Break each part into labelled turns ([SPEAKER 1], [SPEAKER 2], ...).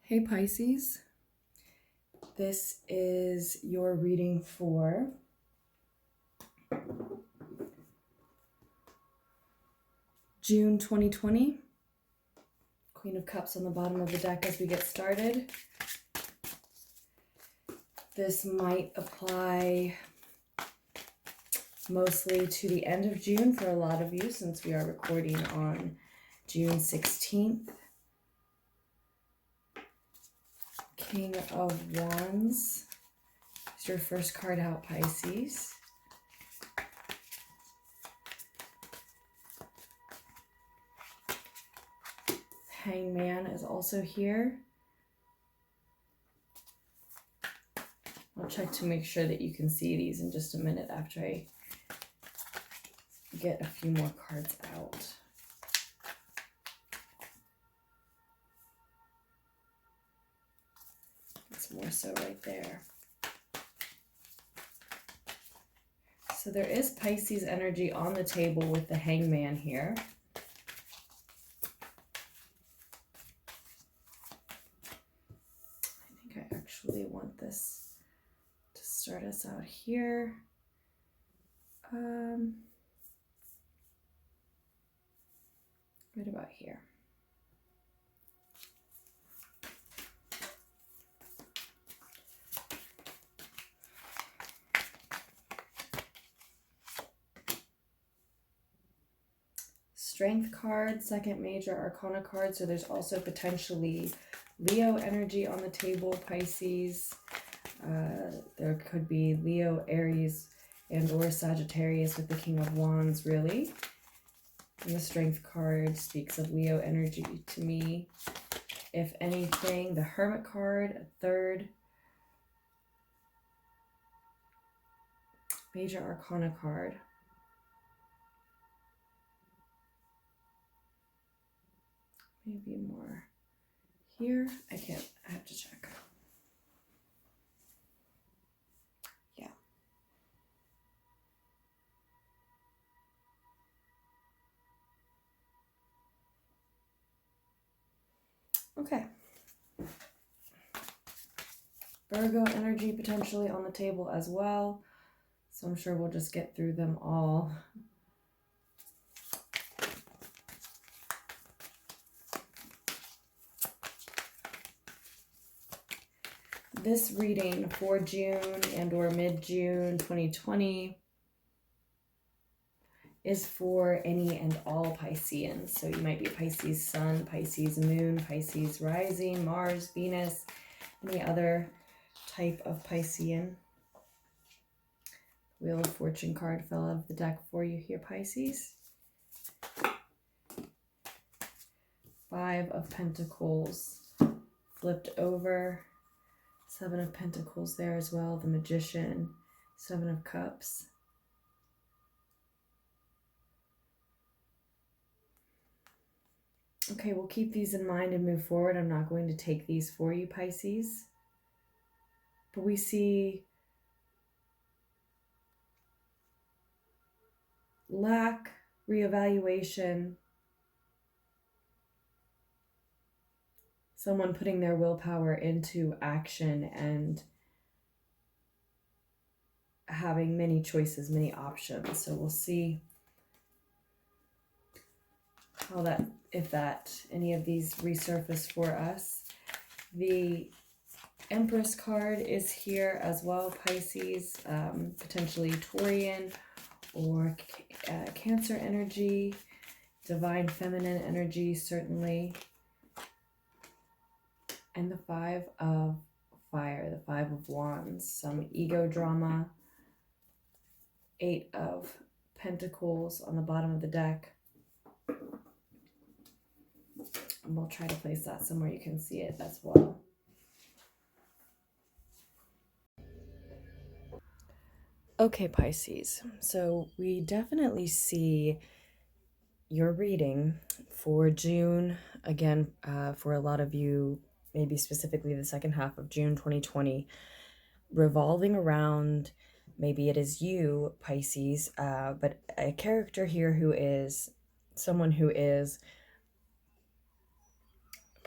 [SPEAKER 1] Hey Pisces, this is your reading for June 2020. Queen of Cups on the bottom of the deck as we get started. This might apply mostly to the end of June for a lot of you, since we are recording on June 16th. King of Wands is your first card out, Pisces. Hangman is also here. I'll check to make sure that you can see these in just a minute after I get a few more cards out. It's more so right there. So there is Pisces energy on the table with the Hangman here. I think I actually want this to start us out here. Right about here. Strength card, second major arcana card. So there's also potentially Leo energy on the table, Pisces. There could be Leo, Aries, and or Sagittarius with the King of Wands, really. And the Strength card speaks of Leo energy to me. If anything, the Hermit card, a third major arcana card. Maybe more here. I have to check. Yeah. Okay. Virgo energy potentially on the table as well. So I'm sure we'll just get through them all. This reading for June and or mid-June 2020 is for any and all Pisceans. So you might be Pisces Sun, Pisces Moon, Pisces Rising, Mars, Venus, any other type of Piscean. Wheel of Fortune card fell out of the deck for you here, Pisces. Five of Pentacles flipped over. Seven of Pentacles there as well. The Magician. Seven of Cups. Okay, we'll keep these in mind and move forward. I'm not going to take these for you, Pisces. But we see lack, reevaluation, someone putting their willpower into action and having many choices, many options. So we'll see how that, if that, any of these resurface for us. The Empress card is here as well, Pisces, potentially Taurian or Cancer energy, divine feminine energy, certainly. And the Five of Fire, the Five of Wands, some ego drama. Eight of Pentacles on the bottom of the deck. And we'll try to place that somewhere you can see it as well. Okay, Pisces. So we definitely see your reading for June. Again, for a lot of you, maybe specifically the second half of June 2020, revolving around, maybe it is you, Pisces, but a character here who is someone who is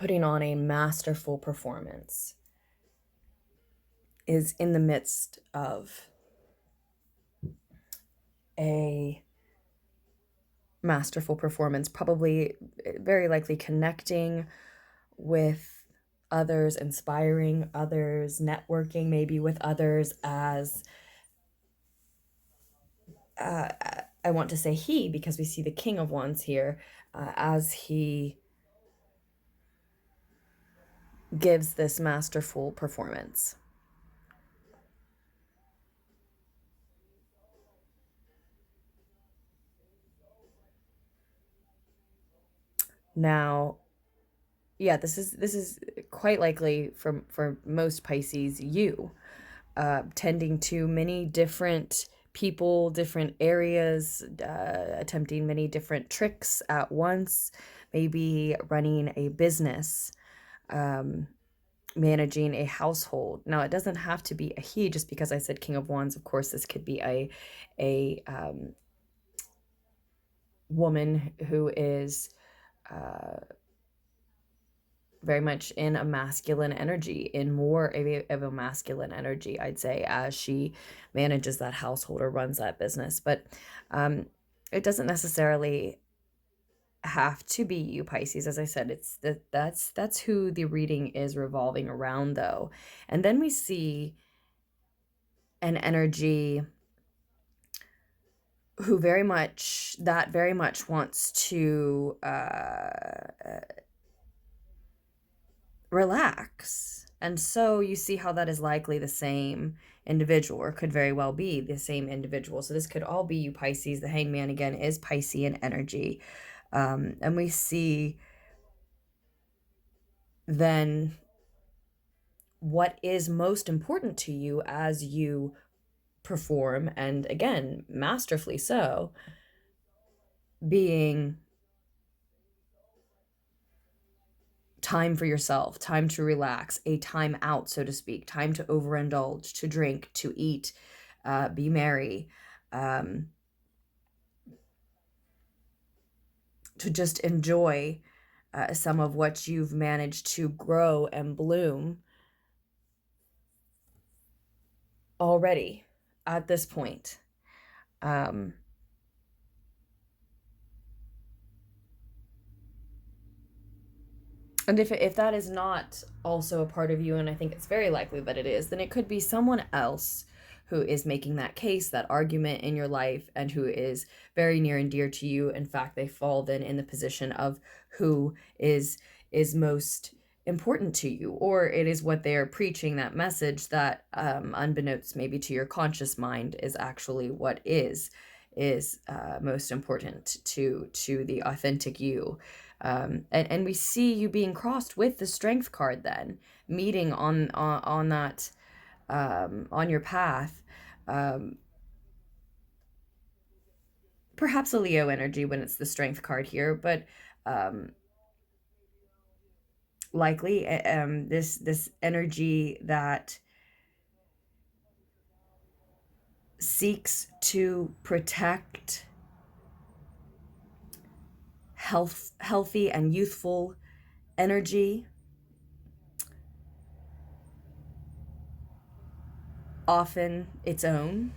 [SPEAKER 1] putting on a masterful performance, is in the midst of a masterful performance, probably very likely connecting with others, inspiring others, networking maybe with others as I want to say he, because we see the King of Wands here, as he gives this masterful performance. Now, yeah, this is quite likely for most Pisces, you tending to many different people, different areas, attempting many different tricks at once, maybe running a business, managing a household. Now, it doesn't have to be a he, just because I said King of Wands. Of course, this could be a woman who is very much in a masculine energy, in more of a masculine energy, I'd say, as she manages that household or runs that business. But it doesn't necessarily have to be you, Pisces. As I said, that's who the reading is revolving around, though. And then we see an energy who very much wants to relax. And so you see how that is likely the same individual, or could very well be the same individual. So this could all be you, Pisces. The Hangman, again, is Piscean energy. And we see then what is most important to you as you perform, and again, masterfully so, being time for yourself, time to relax, a time out, so to speak, time to overindulge, to drink, to eat, be merry, to just enjoy some of what you've managed to grow and bloom already at this point. And if that is not also a part of you, and I think it's very likely that it is, then it could be someone else who is making that case, that argument in your life, and who is very near and dear to you. In fact, they fall then in the position of who is most important to you, or it is what they are preaching, that message that unbeknownst maybe to your conscious mind is actually what is most important to the authentic you. And we see you being crossed with the Strength card, then meeting on that on your path. Perhaps a Leo energy when it's the Strength card here, but likely this energy that seeks to protect healthy and youthful energy, often its own.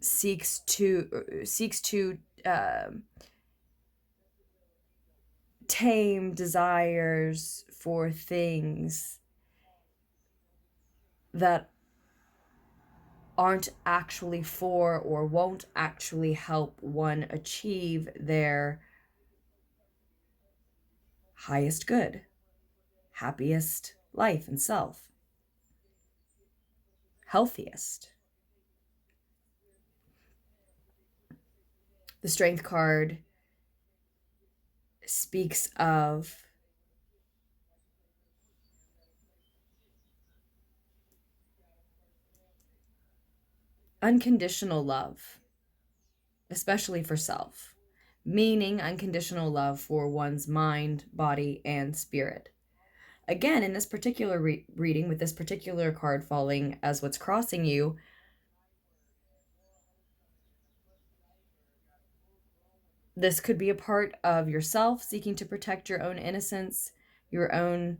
[SPEAKER 1] Seeks to tame desires for things that aren't actually for, or won't actually help one achieve their highest good, happiest life and self, healthiest. The Strength card speaks of unconditional love, especially for self, meaning unconditional love for one's mind, body, and spirit. Again, in this particular reading, with this particular card falling as what's crossing you, This could be a part of yourself seeking to protect your own innocence, your own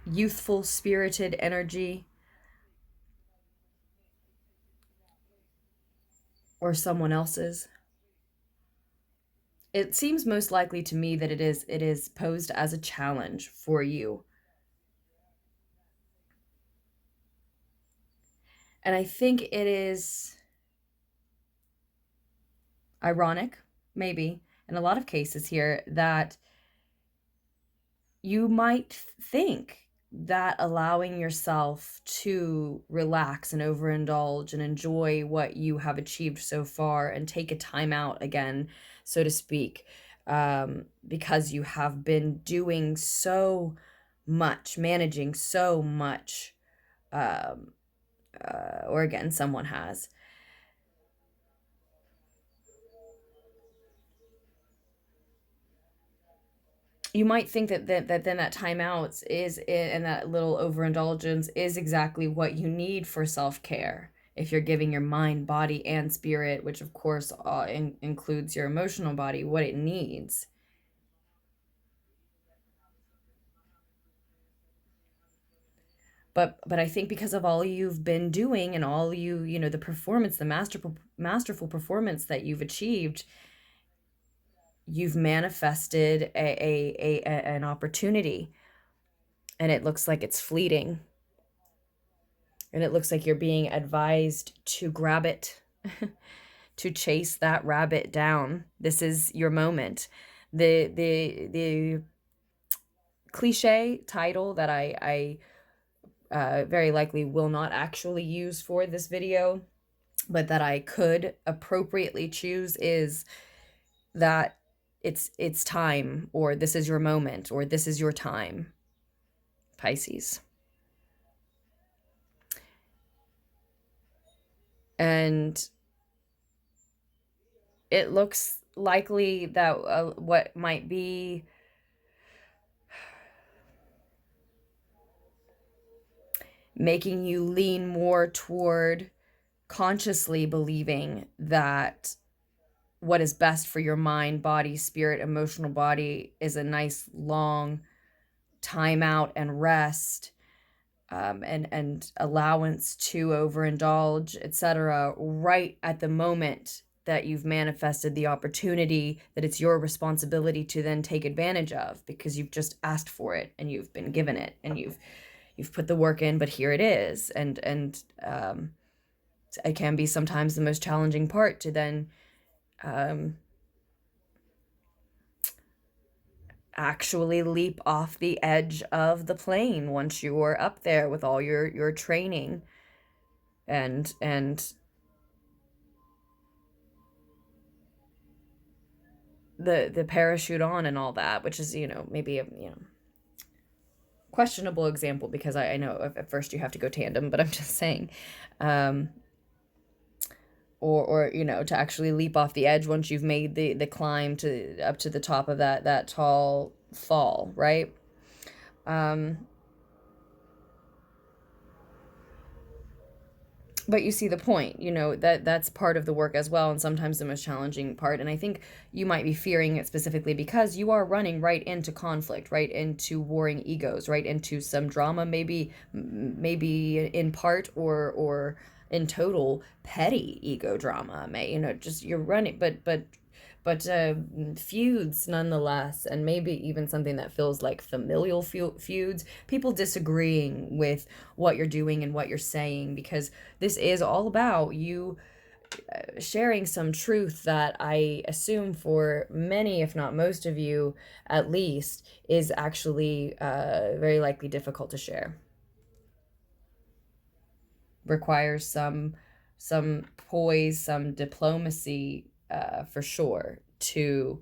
[SPEAKER 1] youthful, spirited energy, or someone else's. It seems most likely to me that it is posed as a challenge for you. And I think it is ironic, maybe, in a lot of cases here, that you might think that allowing yourself to relax and overindulge and enjoy what you have achieved so far and take a time out again, so to speak, because you have been doing so much, managing so much, or again, someone has. You might think that then that timeout is, and that little overindulgence is exactly what you need for self-care. If you're giving your mind, body, and spirit, which of course includes your emotional body, what it needs. But I think because of all you've been doing and all you know, the performance, the masterful performance that you've achieved, you've manifested an opportunity, and it looks like it's fleeting. And it looks like you're being advised to grab it, to chase that rabbit down. This is your moment. The cliche title that I very likely will not actually use for this video, but that I could appropriately choose, is that it's time, or this is your moment, or this is your time, Pisces. And it looks likely that what might be making you lean more toward consciously believing that what is best for your mind, body, spirit, emotional body is a nice long time out and rest, and allowance to overindulge, etc., right at the moment that you've manifested the opportunity that it's your responsibility to then take advantage of, because you've just asked for it and you've been given it and you've put the work in, but here it is. And it can be sometimes the most challenging part to then actually leap off the edge of the plane once you're up there with all your training and the parachute on and all that, which is, you know, maybe a, you know, questionable example, because I know at first you have to go tandem, but I'm just saying, or you know, to actually leap off the edge once you've made the climb to up to the top of that tall fall, right? But you see the point, you know, that's part of the work as well, and sometimes the most challenging part. And I think you might be fearing it specifically because you are running right into conflict, right into warring egos, right into some drama, maybe in part or in total petty ego drama. May, you know, just you're running, but feuds nonetheless, and maybe even something that feels like familial feuds, people disagreeing with what you're doing and what you're saying, because this is all about you sharing some truth that I assume for many, if not most of you at least, is actually very likely difficult to share. Requires some poise, some diplomacy, for sure, to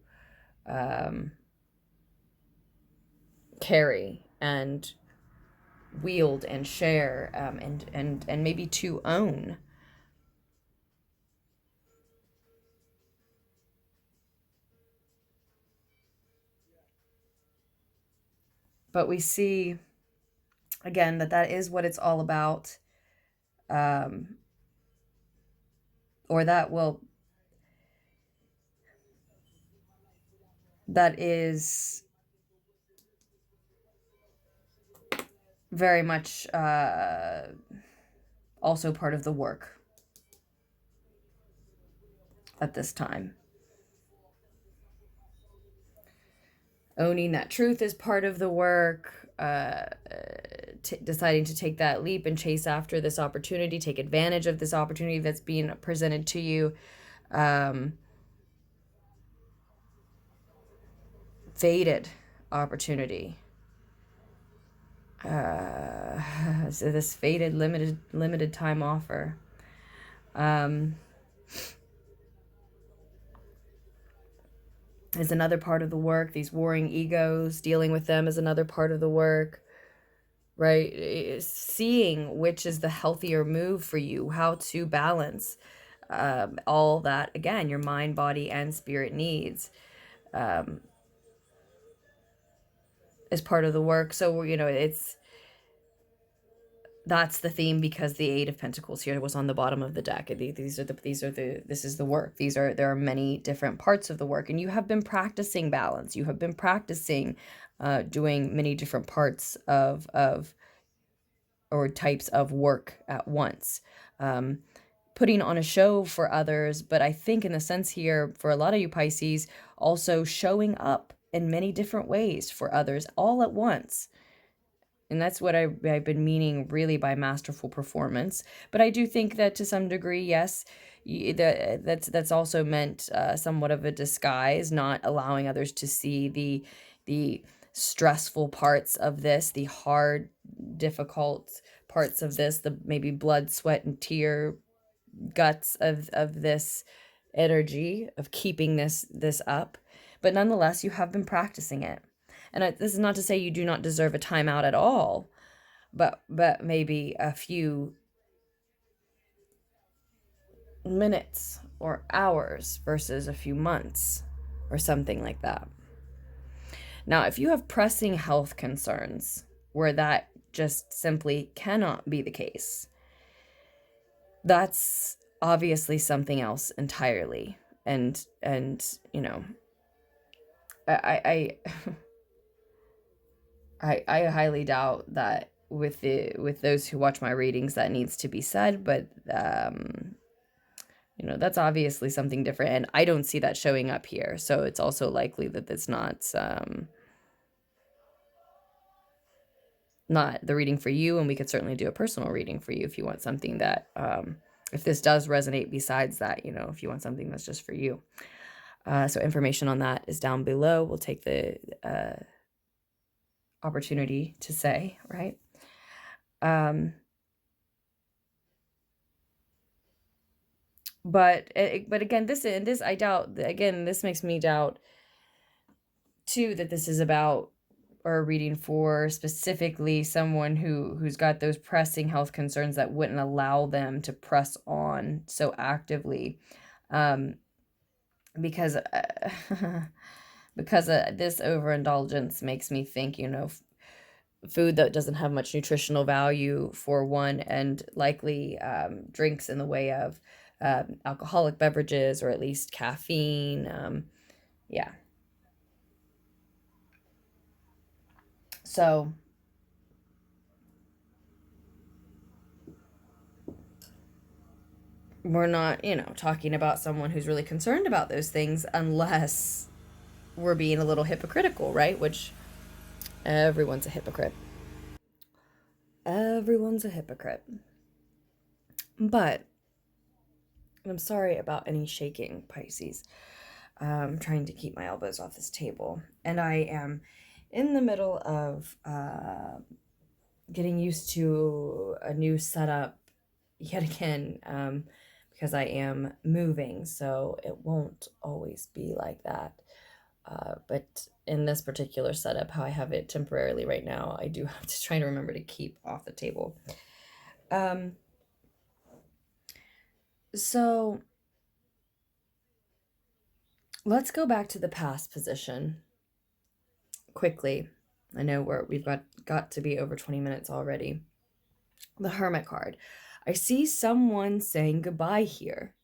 [SPEAKER 1] carry and wield and share, and maybe to own. But we see again that is what it's all about, or
[SPEAKER 2] or that is very much also part of the work at this time. Owning that truth is part of the work. Deciding to take that leap and chase after this opportunity, take advantage of this opportunity that's being presented to you. Fated opportunity. So this fated limited time offer. Is another part of the work. These warring egos, dealing with them is another part of the work, right? Seeing which is the healthier move for you, how to balance all that, again, your mind, body, and spirit needs is part of the work. So, you know, that's the theme, because the Eight of Pentacles here was on the bottom of the deck. This is the work. There are many different parts of the work, and you have been practicing balance. You have been practicing doing many different parts of or types of work at once. Putting on a show for others, but I think in the sense here, for a lot of you Pisces, also showing up in many different ways for others all at once. And that's what I've been meaning really by masterful performance. But I do think that to some degree, yes, that's also meant somewhat of a disguise, not allowing others to see the stressful parts of this, the hard, difficult parts of this, the maybe blood, sweat, and tear guts of this energy of keeping this up. But nonetheless, you have been practicing it. And this is not to say you do not deserve a timeout at all, but maybe a few minutes or hours versus a few months or something like that. Now, if you have pressing health concerns where that just simply cannot be the case, that's obviously something else entirely. And you know, I I highly doubt that with those who watch my readings that needs to be said, but you know, that's obviously something different, and I don't see that showing up here. So it's also likely that it's not the reading for you, and we could certainly do a personal reading for you if you want something that if this does resonate besides that, you know, if you want something that's just for you. So information on that is down below. We'll take the opportunity to say, right? But again, this I doubt, again, this makes me doubt too that this is about or a reading for specifically someone who's got those pressing health concerns that wouldn't allow them to press on so actively, because this overindulgence makes me think, you know, food that doesn't have much nutritional value for one, and likely drinks in the way of alcoholic beverages, or at least caffeine. Yeah. So we're not, you know, talking about someone who's really concerned about those things unless we're being a little hypocritical, right? Which everyone's a hypocrite. Everyone's a hypocrite. But I'm sorry about any shaking, Pisces. I'm trying to keep my elbows off this table. And I am in the middle of getting used to a new setup yet again, because I am moving, so it won't always be like that. But in this particular setup, how I have it temporarily right now, I do have to try to remember to keep off the table. So let's go back to the past position quickly. I know we've got to be over 20 minutes already. The Hermit card. I see someone saying goodbye here,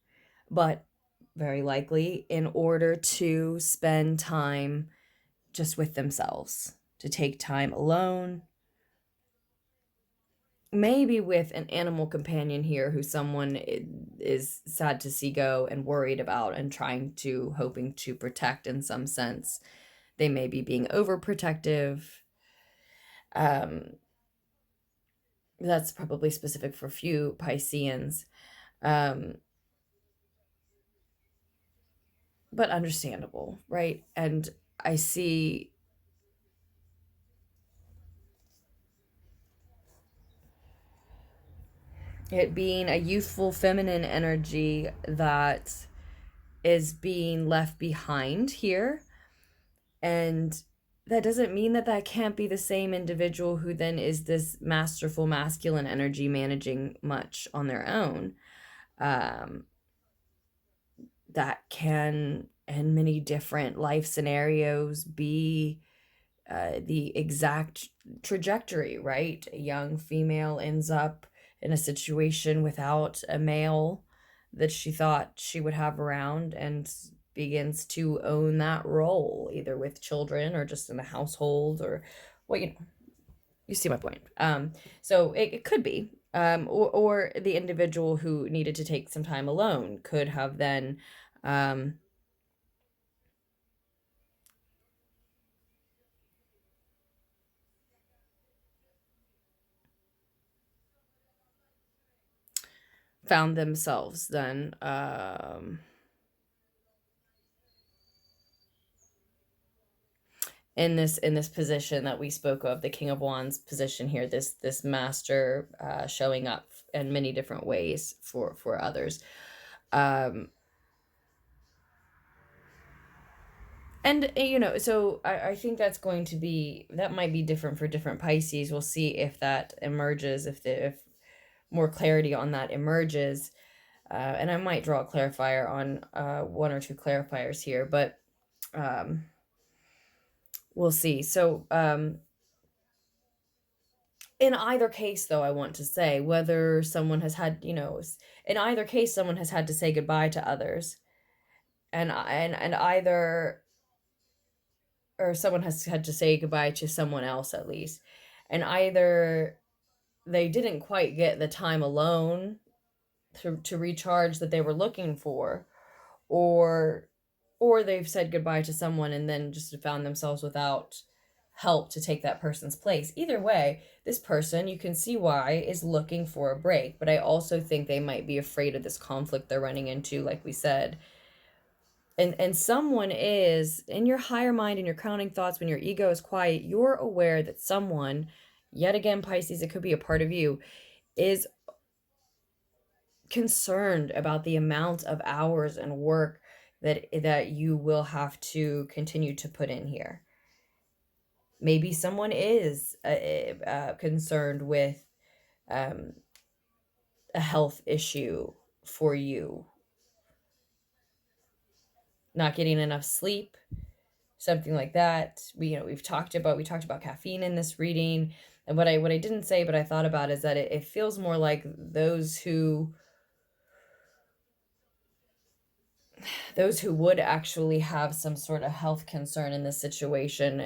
[SPEAKER 2] but very likely in order to spend time just with themselves, to take time alone, maybe with an animal companion here who someone is sad to see go and worried about and hoping to protect in some sense. They may be being overprotective. That's probably specific for few Pisceans. But understandable, right? And I see it being a youthful feminine energy that is being left behind here. And that doesn't mean that that can't be the same individual who then is this masterful masculine energy managing much on their own. That can, in many different life scenarios, be the exact trajectory, right? A young female ends up in a situation without a male that she thought she would have around and begins to own that role, either with children or just in the household, or well, you see my point. So it could be, or the individual who needed to take some time alone could have then found themselves then in this position that we spoke of, the King of Wands position here, this master showing up in many different ways for others. And so I think that might be different for different Pisces. We'll see if that emerges, if more clarity on that emerges. And I might draw a clarifier on one or two clarifiers here, but we'll see. So in either case, though, I want to say, whether someone has had, in either case, someone has had to say goodbye to others, and either, or someone has had to say goodbye to someone else at least, and either they didn't quite get the time alone to recharge that they were looking for, or they've said goodbye to someone and then just found themselves without help to take that person's place. Either way, this person, you can see why, is looking for a break, but I also think they might be afraid of this conflict they're running into, like we said. And someone is in your higher mind, in your crowning thoughts, when your ego is quiet, you're aware that someone, yet again, Pisces, it could be a part of you, is concerned about the amount of hours and work that you will have to continue to put in here. Maybe someone is concerned with a health issue for you, not getting enough sleep, something like that. We talked about caffeine in this reading, and what I didn't say but I thought about is that it feels more like those who would actually have some sort of health concern in this situation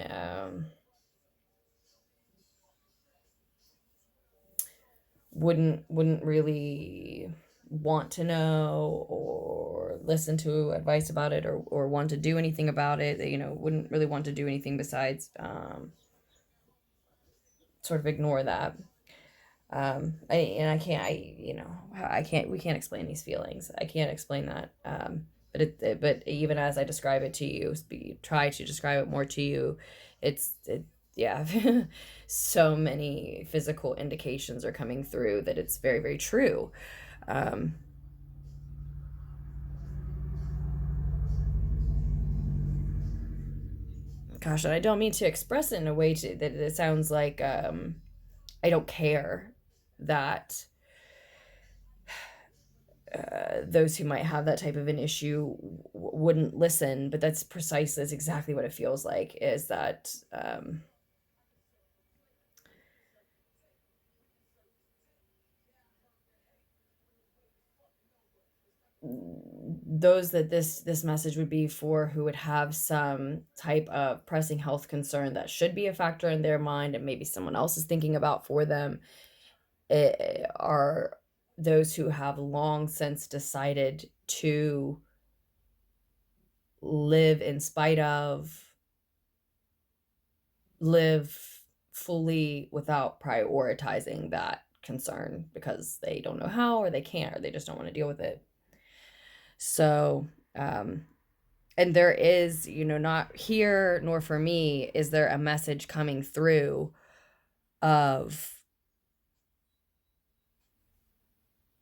[SPEAKER 2] wouldn't really want to know or listen to advice about it, or want to do anything about it. They, wouldn't really want to do anything besides sort of ignore that. We can't explain these feelings. I can't explain that. But even as I describe it to you, try to describe it more to you, yeah, so many physical indications are coming through that it's very, very true. Gosh, and I don't mean to express it in a way that it sounds like I don't care that those who might have that type of an issue wouldn't listen, but that's exactly what it feels like, is that those that this message would be for, who would have some type of pressing health concern that should be a factor in their mind and maybe someone else is thinking about for them, are those who have long since decided to live in spite of, live fully without prioritizing that concern because they don't know how, or they can't, or they just don't want to deal with it. So, and there is, not here nor for me is there a message coming through of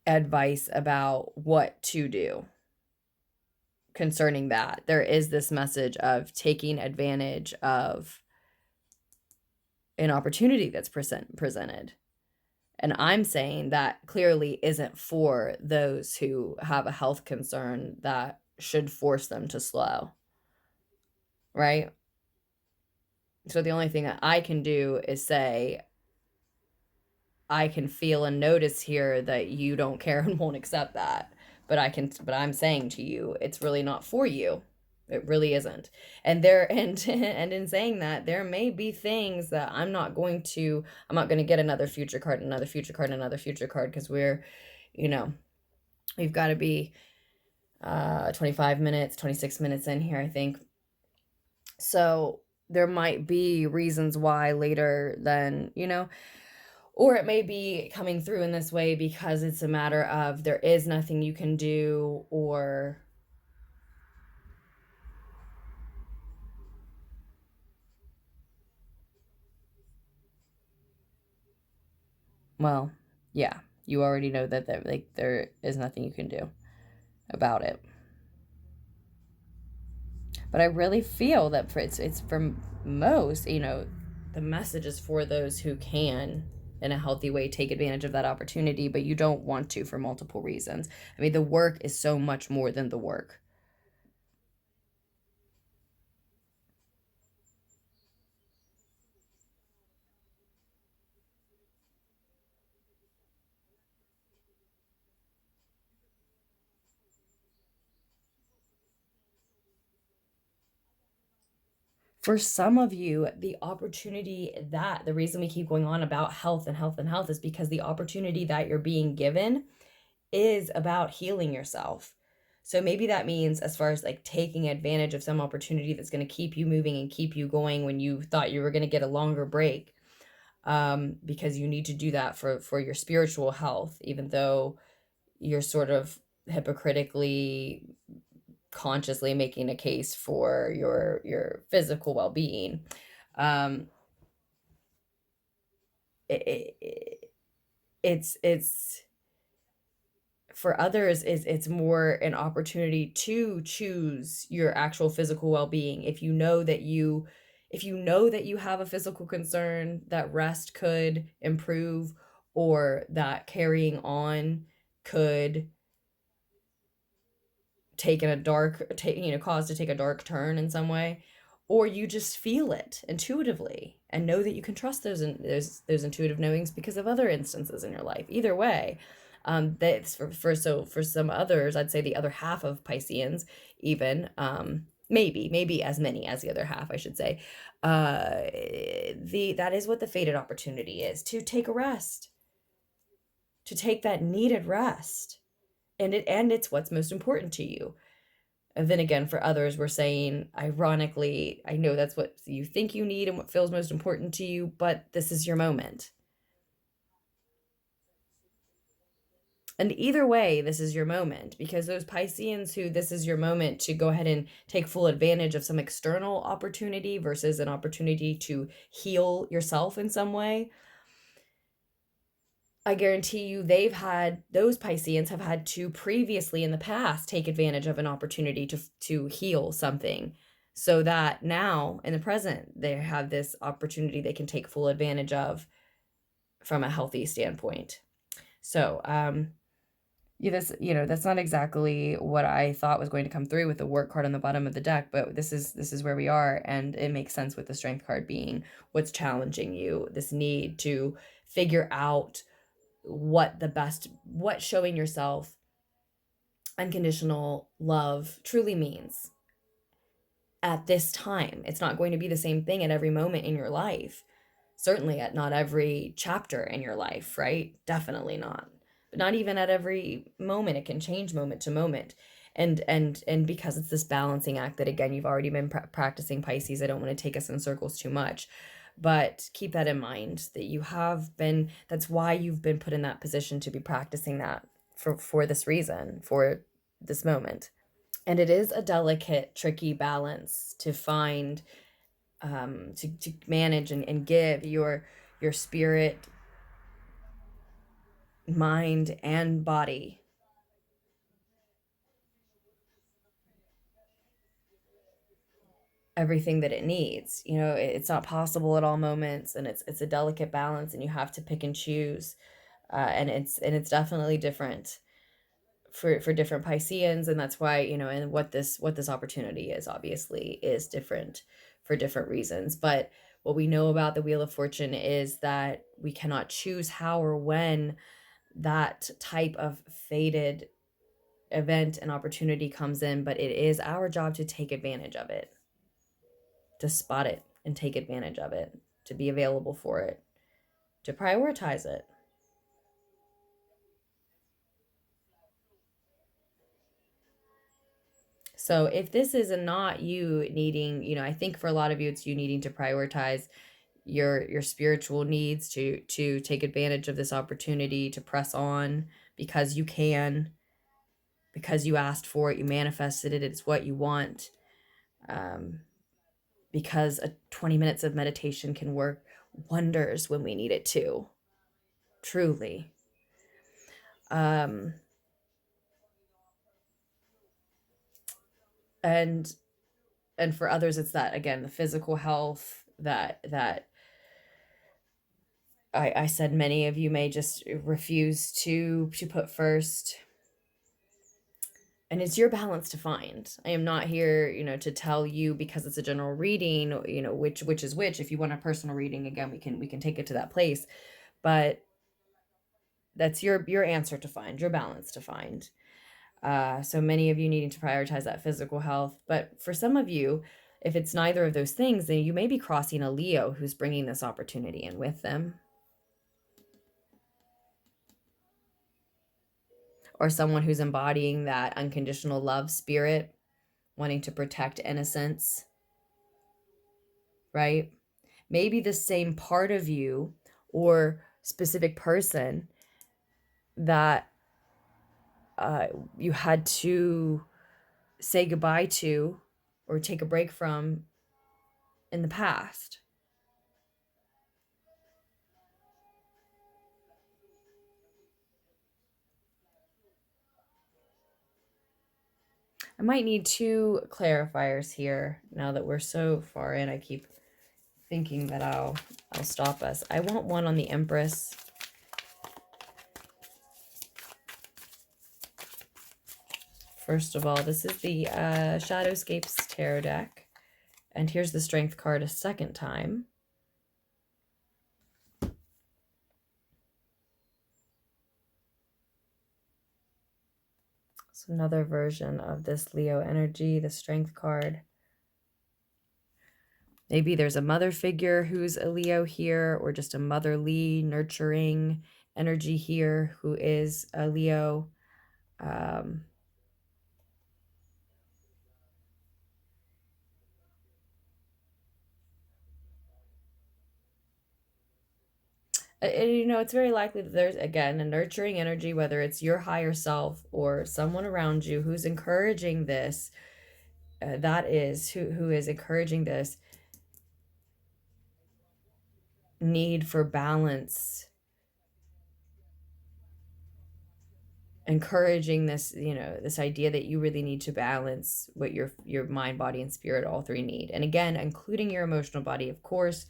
[SPEAKER 2] advice about what to do concerning that. There is this message of taking advantage of an opportunity that's presented. And I'm saying that clearly isn't for those who have a health concern that should force them to slow, right? So the only thing that I can do is say, I can feel and notice here that you don't care and won't accept that. But I'm saying to you, it's really not for you. It really isn't. And and in saying that, there may be things that I'm not going to get another future card, another future card, another future card, because we've got to be 25 minutes, 26 minutes in here, I think. So there might be reasons why later then, or it may be coming through in this way because it's a matter of there is nothing you can do, or well, yeah, you already know that there is nothing you can do about it. But I really feel that it's for most, the message is for those who can in a healthy way take advantage of that opportunity, but you don't want to for multiple reasons. I mean, the work is so much more than the work. For some of you, the opportunity, that the reason we keep going on about health and health and health is because the opportunity that you're being given is about healing yourself. So maybe that means, as far as like taking advantage of some opportunity that's going to keep you moving and keep you going when you thought you were going to get a longer break, because you need to do that for your spiritual health, even though you're sort of hypocritically consciously making a case for your physical well-being. It's for others it's more an opportunity to choose your actual physical well-being. If you know that you have a physical concern that rest could improve, or that carrying on could cause to take a dark turn in some way, or you just feel it intuitively and know that you can trust those intuitive knowings because of other instances in your life. Either way, that's for some others, I'd say the other half of Pisceans, even maybe as many as the other half, I should say, that is what the fated opportunity is, to take a rest, to take that needed rest, and it's what's most important to you. And then again, for others, we're saying, ironically, I know that's what you think you need and what feels most important to you, but this is your moment. And either way, this is your moment, because those Pisceans who this is your moment to go ahead and take full advantage of some external opportunity versus an opportunity to heal yourself in some way, I guarantee you those Pisceans have had to previously in the past take advantage of an opportunity to heal something, so that now in the present they have this opportunity they can take full advantage of from a healthy standpoint. So that's not exactly what I thought was going to come through with the work card on the bottom of the deck, but this is where we are, and it makes sense with the strength card being what's challenging you, this need to figure out what showing yourself unconditional love truly means at this time. It's not going to be the same thing at every moment in your life. Certainly at not every chapter in your life, right? Definitely not. But not even at every moment. It can change moment to moment. And because it's this balancing act that, again, you've already been practicing, Pisces. I don't want to take us in circles too much, but keep that in mind, that you have been, that's why you've been put in that position to be practicing that for this reason, for this moment. And it is a delicate, tricky balance to find, to manage and give your spirit, mind, and body everything that it needs. You know, it's not possible at all moments, and it's a delicate balance, and you have to pick and choose. And it's definitely different for different Pisceans, and that's why, you know, and what this opportunity is, obviously is different for different reasons. But what we know about the Wheel of Fortune is that we cannot choose how or when that type of fated event and opportunity comes in, but it is our job to take advantage of it, to spot it and take advantage of it, to be available for it, to prioritize it. So if this is not you needing, you know, I think for a lot of you it's you needing to prioritize your spiritual needs, to take advantage of this opportunity, to press on because you can, because you asked for it, you manifested it, it's what you want. Because a 20 minutes of meditation can work wonders when we need it to, truly. Um, and and for others it's that, again, the physical health that I said many of you may just refuse to put first. And it's your balance to find. I am not here, you know, to tell you, because it's a general reading, you know, which is which. If you want a personal reading, again, we can take it to that place. But that's your answer to find, your balance to find. So many of you needing to prioritize that physical health. But for some of you, if it's neither of those things, then you may be crossing a Leo who's bringing this opportunity in with them. Or someone who's embodying that unconditional love spirit, wanting to protect innocence, right? Maybe the same part of you or specific person that you had to say goodbye to or take a break from in the past. I might need two clarifiers here now that we're so far in. I keep thinking that I'll stop us. I want one on the Empress. First of all, this is the Shadowscapes tarot deck. And here's the Strength card a second time. It's another version of this Leo energy, the Strength card. Maybe there's a mother figure who's a Leo here, or just a motherly, nurturing energy here who is a Leo. You know, it's very likely that there's, again, a nurturing energy, whether it's your higher self or someone around you who's encouraging this. That is who is encouraging this need for balance, encouraging this, you know, this idea that you really need to balance what your mind, body, and spirit, all three, need. And again, including your emotional body, of course,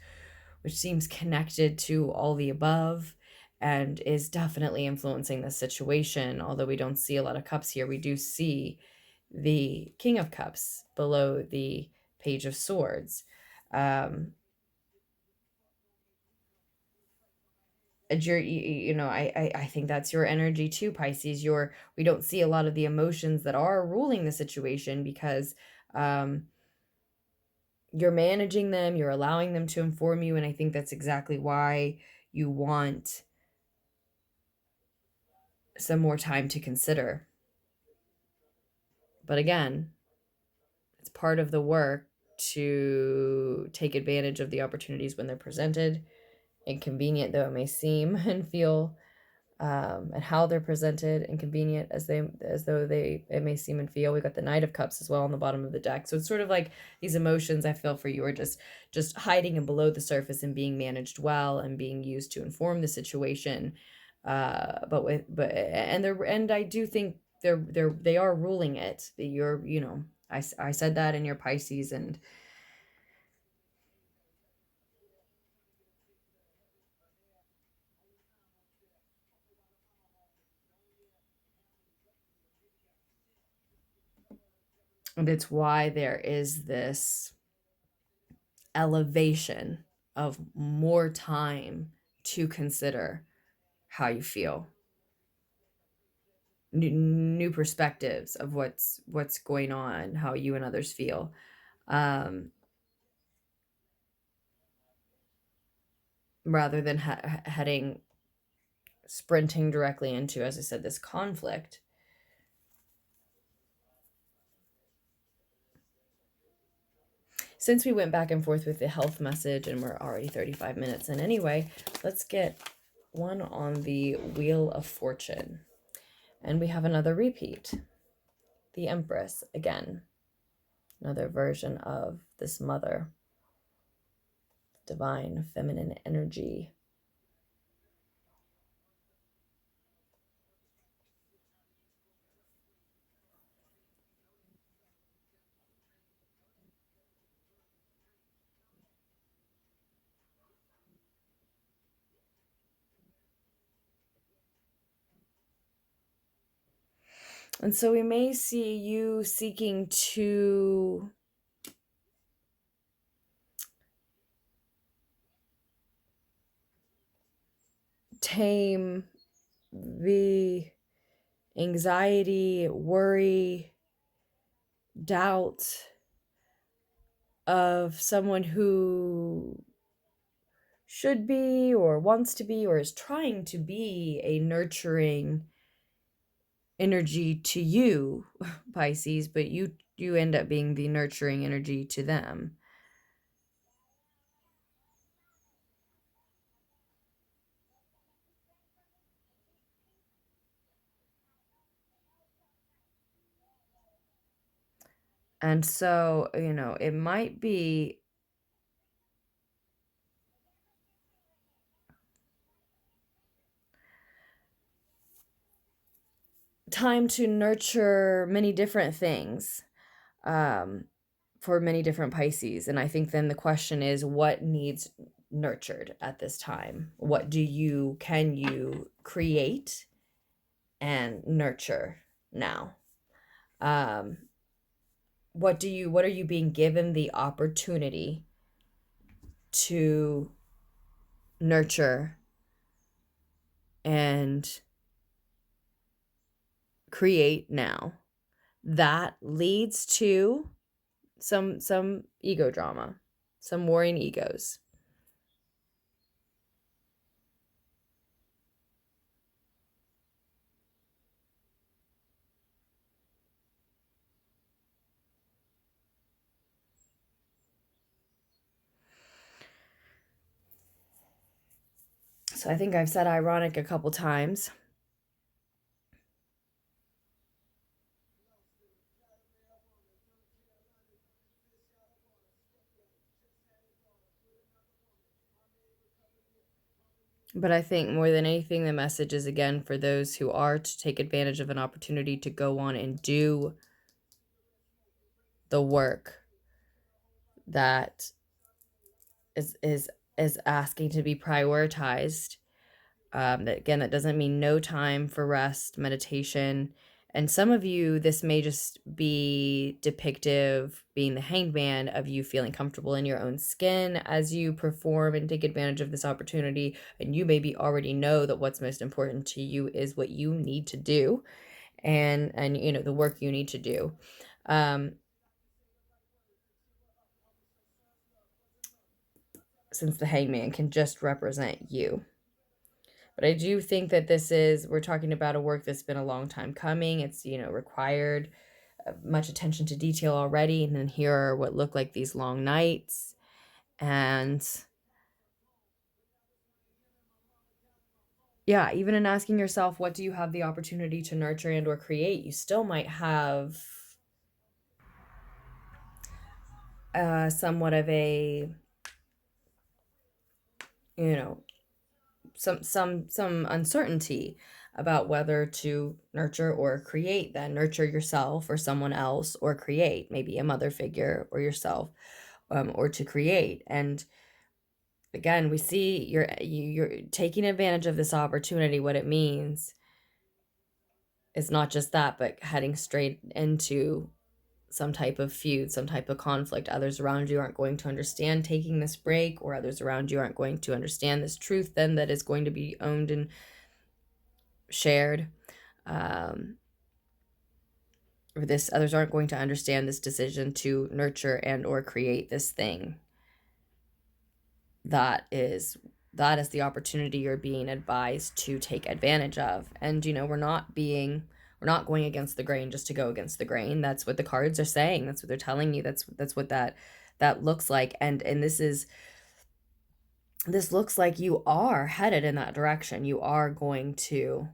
[SPEAKER 2] which seems connected to all the above and is definitely influencing the situation. Although we don't see a lot of cups here, we do see the King of Cups below the Page of Swords. I think that's your energy too, Pisces. We don't see a lot of the emotions that are ruling the situation because you're managing them, you're allowing them to inform you, and I think that's exactly why you want some more time to consider. But again, it's part of the work to take advantage of the opportunities when they're presented, inconvenient though it may seem and feel, and how they're presented, inconvenient as though it may seem and feel. We got the Knight of Cups as well on the bottom of the deck, so it's sort of like these emotions I feel for you are just hiding and below the surface and being managed well and being used to inform the situation. And I do think they are ruling it. I said that in your Pisces, and it's why there is this elevation of more time to consider how you feel, new perspectives of what's going on, how you and others feel, rather than heading sprinting directly into, as I said, this conflict. Since we went back and forth with the health message and we're already 35 minutes in anyway, let's get one on the Wheel of Fortune. And we have another repeat. The Empress, again. Another version of this mother. Divine feminine energy. And so we may see you seeking to tame the anxiety, worry, doubt of someone who should be or wants to be or is trying to be a nurturing energy to you, Pisces, but you end up being the nurturing energy to them. And so, it might be time to nurture many different things for many different Pisces. And I think then the question is, what needs nurtured at this time? What can you create and nurture now? What are you being given the opportunity to nurture and create now that leads to some ego drama, some warring egos? So I think I've said ironic a couple times. But I think more than anything, the message is, again, for those who are to take advantage of an opportunity to go on and do the work that is asking to be prioritized. That, again, that doesn't mean no time for rest, meditation, And some of you, this may just be depictive, being the hanged man, of you feeling comfortable in your own skin as you perform and take advantage of this opportunity. And you maybe already know that what's most important to you is what you need to do, and you know, the work you need to do. Since the hangman can just represent you. But I do think that we're talking about a work that's been a long time coming. It's, you know, required much attention to detail already. And then here are what look like these long nights. And yeah, even in asking yourself, what do you have the opportunity to nurture and or create? You still might have somewhat of a, you know, some uncertainty about whether to nurture or create. Then nurture yourself or someone else, or create maybe a mother figure or yourself, or to create. And again, we see you're taking advantage of this opportunity. What it means is not just that, but heading straight into some type of feud, some type of conflict. Others around you aren't going to understand taking this break, or others around you aren't going to understand this truth then that is going to be owned and shared. Or this, others aren't going to understand this decision to nurture and or create this thing. That is the opportunity you're being advised to take advantage of. And you know, we're not going against the grain just to go against the grain. That's what the cards are saying. That's what they're telling you. That's what that looks like. And this looks like you are headed in that direction. You are going to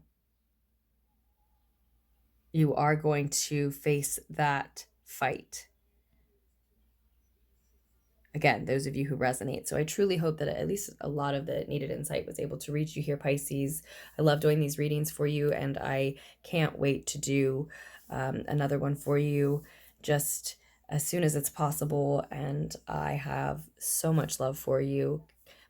[SPEAKER 2] face that fight. Again, those of you who resonate. So I truly hope that at least a lot of the needed insight was able to reach you here, Pisces. I love doing these readings for you, and I can't wait to do another one for you just as soon as it's possible. And I have so much love for you.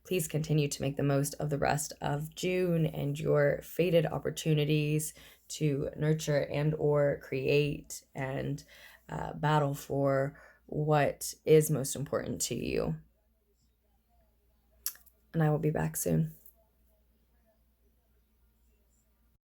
[SPEAKER 2] Please continue to make the most of the rest of June and your fated opportunities to nurture and or create and battle for what is most important to you. And I will be back soon.